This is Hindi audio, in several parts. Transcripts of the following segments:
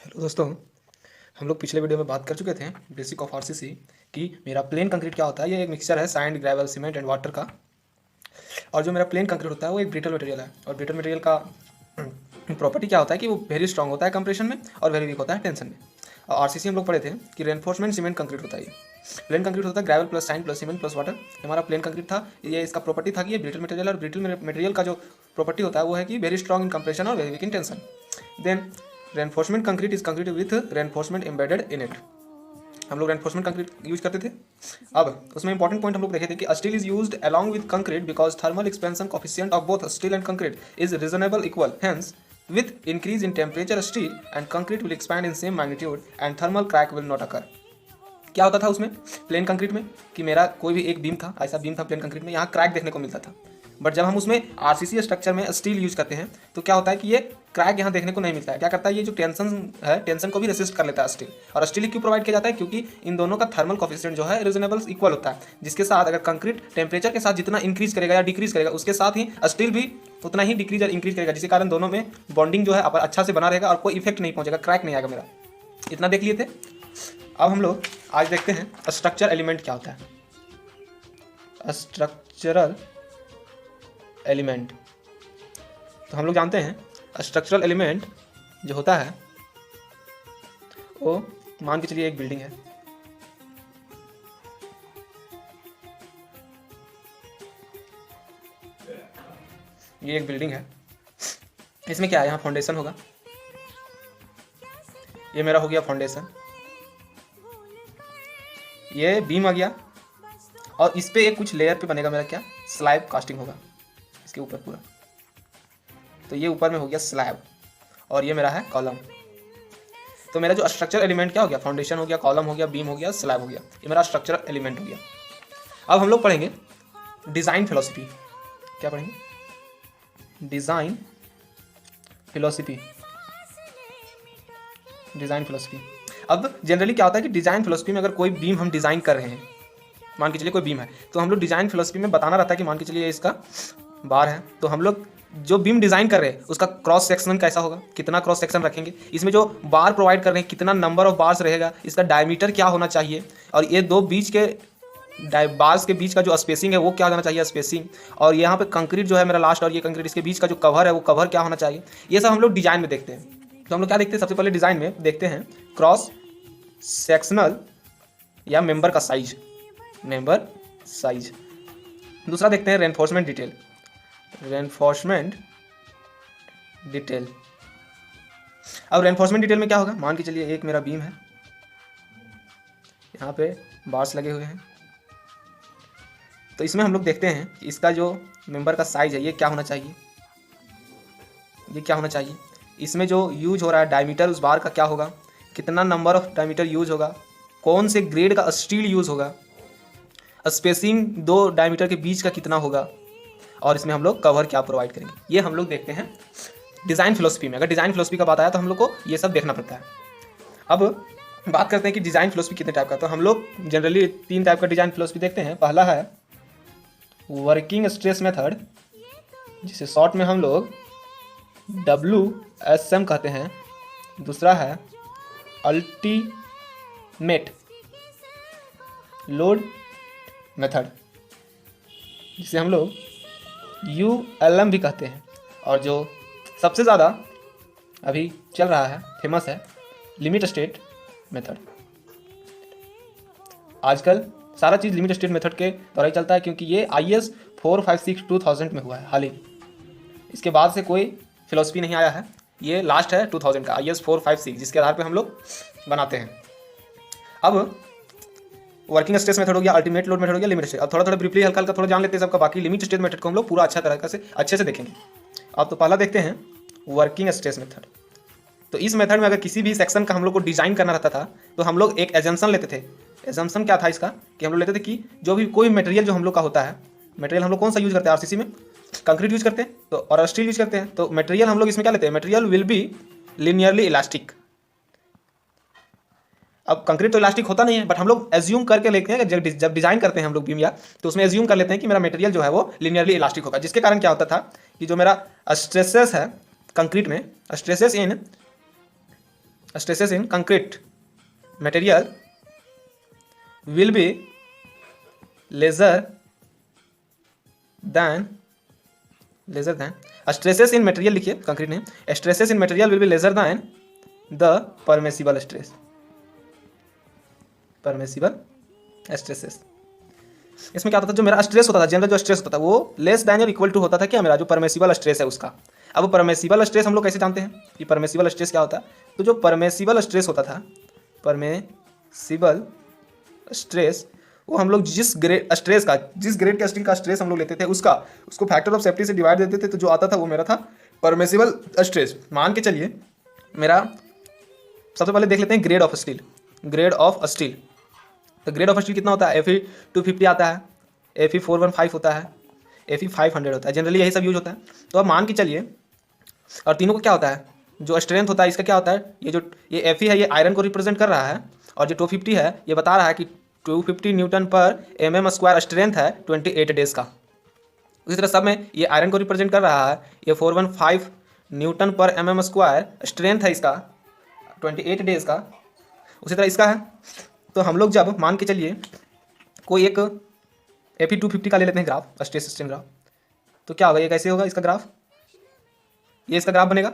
हेलो दोस्तों, हम लोग पिछले वीडियो में बात कर चुके थे बेसिक ऑफ आरसीसी कि मेरा प्लेन कंक्रीट क्या होता है। ये एक मिक्सचर है sand, gravel, cement and water का। और जो मेरा प्लेन कंक्रीट होता है वो एक ब्रिटल मटेरियल है। और ब्रिटल मटेरियल का प्रॉपर्टी क्या होता है कि वो वेरी स्ट्रॉन्ग होता है कंप्रेशन में और वेरी वीक होता है टेंशन में। और आरसीसी हम लोग पढ़े थे कि रेनफोर्समेंट सीमेंट कंक्रीट होता है। ये प्लेन कंक्रीट होता है gravel plus sand plus cement plus water. हमारा प्लेन कंक्रीट था, ये इसका प्रॉपर्टी था कि ये ब्रिटल मटेरियल। और ब्रिटल मटेरियल का जो प्रॉपर्टी होता है वो है कि वेरी स्ट्रॉन्ग इन कंप्रेशन और very weak in tension. Then reinforcement concrete is concrete with reinforcement embedded in it. हम लोग रेनफोर्समेंट कंक्रीट यूज करते थे। अब उसमें इंपॉर्टेंट पॉइंट हम लोग देखे थे कि steel is used along with concrete because thermal expansion coefficient of both steel and concrete is reasonable equal. Hence with increase in temperature steel and concrete will expand in same magnitude and thermal crack will not occur। क्या होता था उसमें प्लेन कंक्रीट में कि मेरा कोई भी एक बीम था, ऐसा बीम था प्लेन कंक्रीट में, यहाँ क्रैक देखने को मिलता था। बट जब हम उसमें आरसीसी स्ट्रक्चर में स्टील यूज करते हैं तो क्या होता है कि ये क्रैक यहाँ देखने को नहीं मिलता है। क्या करता है, ये जो टेंशन है टेंशन को भी रेसिस्ट कर लेता है स्टील। और स्टील क्यों प्रोवाइड किया जाता है, क्योंकि इन दोनों का थर्मल कोफिशिएंट जो है रीजनेबल इक्वल होता है, जिसके साथ अगर कंक्रीट टेम्परेचर के साथ जितना इंक्रीज करेगा या डिक्रीज करेगा उसके साथ ही स्टील भी उतना ही डिक्रीज और इंक्रीज करेगा, जिसके कारण दोनों में बॉन्डिंग जो है अच्छा से बना रहेगा और कोई इफेक्ट नहीं पहुंचेगा, क्रैक नहीं आएगा। मेरा इतना देख लिए थे। अब हम लोग आज देखते हैं स्ट्रक्चर एलिमेंट क्या होता है। स्ट्रक्चरल एलिमेंट, तो हम लोग जानते हैं स्ट्रक्चरल एलिमेंट जो होता है वो मान के चलिए एक बिल्डिंग है। ये एक बिल्डिंग है, इसमें क्या है, यहाँ फाउंडेशन होगा। ये मेरा हो गया फाउंडेशन, ये बीम आ गया और इस पे एक कुछ लेयर पे बनेगा मेरा क्या, स्लैब कास्टिंग होगा इसके ऊपर पूरा। तो ये ऊपर में हो गया स्लैब और ये मेरा है कॉलम। तो मेरा जो स्ट्रक्चर एलिमेंट क्या हो गया, फाउंडेशन हो गया, कॉलम हो गया, बीम हो गया, स्लैब हो गया। ये मेरा स्ट्रक्चरल एलिमेंट हो गया। अब हम लोग पढ़ेंगे डिज़ाइन फिलोसफी। क्या पढ़ेंगे, डिज़ाइन फिलोसफी। Design philosophy. अब जनरली क्या होता है कि डिज़ाइन फिलोसफी में अगर कोई बीम हम डिज़ाइन कर रहे हैं, मान के चलिए कोई बीम है, तो हम लोग डिज़ाइन फिलोसफी में बताना रहता है कि मान के चलिए इसका बार है, तो हम लोग जो बीम डिज़ाइन कर रहे हैं उसका क्रॉस सेक्शन कैसा होगा, कितना क्रॉस सेक्शन रखेंगे, इसमें जो बार प्रोवाइड कर रहे हैं कितना नंबर ऑफ बार्स रहेगा, इसका डायमीटर क्या होना चाहिए, और ये दो बीच के बार्स के बीच का जो स्पेसिंग है वो क्या होना चाहिए, स्पेसिंग। और यहाँ पे कंक्रीट जो है मेरा लास्ट और ये कंक्रीट इसके बीच का जो कवर है वो कवर क्या होना चाहिए। ये सब हम लोग डिज़ाइन में देखते हैं। तो हम लोग क्या देखते हैं, सबसे पहले डिज़ाइन में देखते हैं क्रॉस सेक्शनल या मेंबर का साइज, मेंबर साइज। दूसरा देखते हैं रेनफोर्समेंट डिटेल, रेनफोर्समेंट डिटेल। अब रेनफोर्समेंट डिटेल में क्या होगा, मान के चलिए एक मेरा बीम है, यहाँ पे बार्स लगे हुए हैं, तो इसमें हम लोग देखते हैं कि इसका जो मेंबर का साइज है ये क्या होना चाहिए, ये क्या होना चाहिए। इसमें जो यूज हो रहा है डायमीटर उस बार का क्या होगा, कितना नंबर ऑफ डायमीटर यूज होगा, कौन से ग्रेड का स्टील यूज होगा, स्पेसिंग दो डायमीटर के बीच का कितना होगा, और इसमें हम लोग कवर क्या प्रोवाइड करेंगे, ये हम लोग देखते हैं डिज़ाइन फिलोसफी में। अगर डिज़ाइन फिलोसफी का बात आया तो हम लोग को ये सब देखना पड़ता है। अब बात करते हैं कि डिज़ाइन फिलोसफी कितने टाइप का। तो हम लोग जनरली 3 टाइप का डिज़ाइन फिलोसफी देखते हैं। पहला है वर्किंग स्ट्रेस मेथड, जिसे शॉर्ट में हम लोग WSM कहते हैं। दूसरा है अल्टीमेट लोड मेथड, जिसे हम लोग ULM भी कहते हैं। और जो सबसे ज़्यादा अभी चल रहा है, फेमस है, लिमिट स्टेट मेथड। आजकल सारा चीज़ लिमिट स्टेट मेथड के द्वारा ही चलता है, क्योंकि ये IS 456 2000 में हुआ है हाल ही। इसके बाद से कोई फिलोसफी नहीं आया है, ये लास्ट है 2000 का IS 456, जिसके आधार पे हम लोग बनाते हैं। अब वर्किंग स्ट्रेस मेथड हो गया, अल्टीमेट लोड मेथड हो गया, लिमिट स्टेट। अब थोड़ा ब्रीफली हल्का हल्का थोड़ा जान लेते हैं सबका। बाकी लिमिट स्टेट मेथड को हम लोग पूरा अच्छे से देखेंगे। अब तो पहला देखते हैं वर्किंग स्ट्रेस मेथड। तो इस मेथड में अगर किसी भी सेक्शन का हम लोग को डिज़ाइन करना रहता था तो हम लोग एक एजम्पशन लेते थे। एजम्पशन क्या था इसका, कि हम लोग लेते थे कि जो भी कोई मटेरियल जो हम लोग का होता है, मटेरियल हम लोग कौन सा यूज करते हैं आरसीसी में, कंक्रीट यूज करते हैं तो, और स्टील यूज करते हैं। तो मटेरियल हम लोग इसमें क्या लेते हैं, material will B linearly elastic. अब कंक्रीट तो इलास्टिक होता नहीं है, बट हम लोग एज्यूम करके लेते हैं, जब डिजाइन करते हैं हम लोग बीम या, तो उसमें एज्यूम कर लेते हैं कि मेरा मटेरियल जो है वो लिनियरली इलास्टिक होगा। जिसके कारण क्या होता था कि जो मेरा स्ट्रेसेस है कंक्रीट में, stresses in stresses in concrete material will be larger than stresses in material लिखिए, कंक्रीट नहीं, stresses in material will be larger than the permissible stress, permissible stresses. इसमें क्या होता था, जो मेरा स्ट्रेस होता था, जनरल जो स्ट्रेस होता था वो लेस दैन और इक्वल टू होता था क्या, मेरा जो परमिसिबल स्ट्रेस है उसका। अब परमिसिबल स्ट्रेस हम लोग कैसे जानते हैं कि परमिसिबल स्ट्रेस क्या होता है, तो जो परमिसिबल स्ट्रेस होता था, परमिसिबल स्ट्रेस, वो हम लोग जिस ग्रेड स्ट्रेस का, जिस ग्रेड के स्टील का स्ट्रेस हम लोग लेते थे उसका, उसको फैक्टर ऑफ सेफ्टी से डिवाइड देते थे, तो जो आता था वो मेरा था परमिसिबल स्ट्रेस। मान के चलिए मेरा, सबसे पहले देख लेते हैं grade of steel, grade of steel. तो ग्रेड ऑफ स्टील कितना होता है, Fe 250 आता है, Fe 415 होता है, Fe 500 होता है, जनरली यही सब यूज होता है। तो अब मान के चलिए, और तीनों को क्या होता है, जो स्ट्रेंथ होता है इसका क्या होता है, ये Fe है, ये आयरन को रिप्रेजेंट कर रहा है, और जो 250 है ये बता रहा है कि 250 न्यूटन पर mm स्क्वायर स्ट्रेंथ है 28 डेज का। उसी तरह सब में ये आयरन को रिप्रेजेंट कर रहा है, ये 415 न्यूटन पर mm स्क्वायर स्ट्रेंथ है इसका 28 डेज का। उसी तरह इसका है, तो हम लोग जब मान के चलिए कोई एक Fe 250 का ले लेते हैं ग्राफ, स्ट्रेस सिस्टम ग्राफ, तो क्या होगा, ये कैसे होगा इसका ग्राफ, ये इसका ग्राफ बनेगा।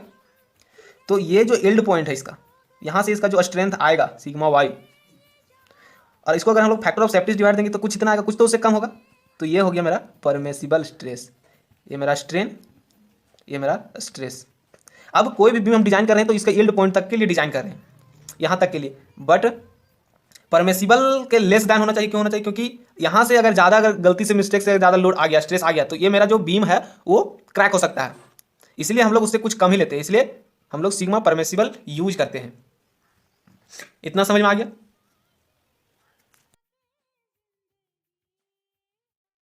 तो ये जो यील्ड पॉइंट है इसका, यहाँ से इसका जो स्ट्रेंथ आएगा सिग्मा वाई, और इसको अगर हम लोग फैक्टर ऑफ सेफ्टी डिवाइड देंगे तो कुछ इतना आएगा, कुछ तो उससे कम होगा। तो ये हो गया मेरा परमिसिबल स्ट्रेस, ये मेरा स्ट्रेन, ये मेरा स्ट्रेस। अब कोई भी बीम हम डिजाइन कर रहे हैं तो इसका यील्ड पॉइंट तक के लिए डिजाइन कर रहे हैं, यहाँ तक के लिए, बट परमिसिबल के लेस दैन होना चाहिए। क्यों होना चाहिए, क्योंकि यहाँ से अगर गलती से मिस्टेक से ज़्यादा लोड आ गया, स्ट्रेस आ गया, तो ये मेरा जो बीम है वो क्रैक हो सकता है, इसलिए हम लोग उससे कुछ कम ही लेते हैं, इसलिए हम लोग सिग्मा परमिसिबल यूज करते हैं। इतना समझ में आ गया।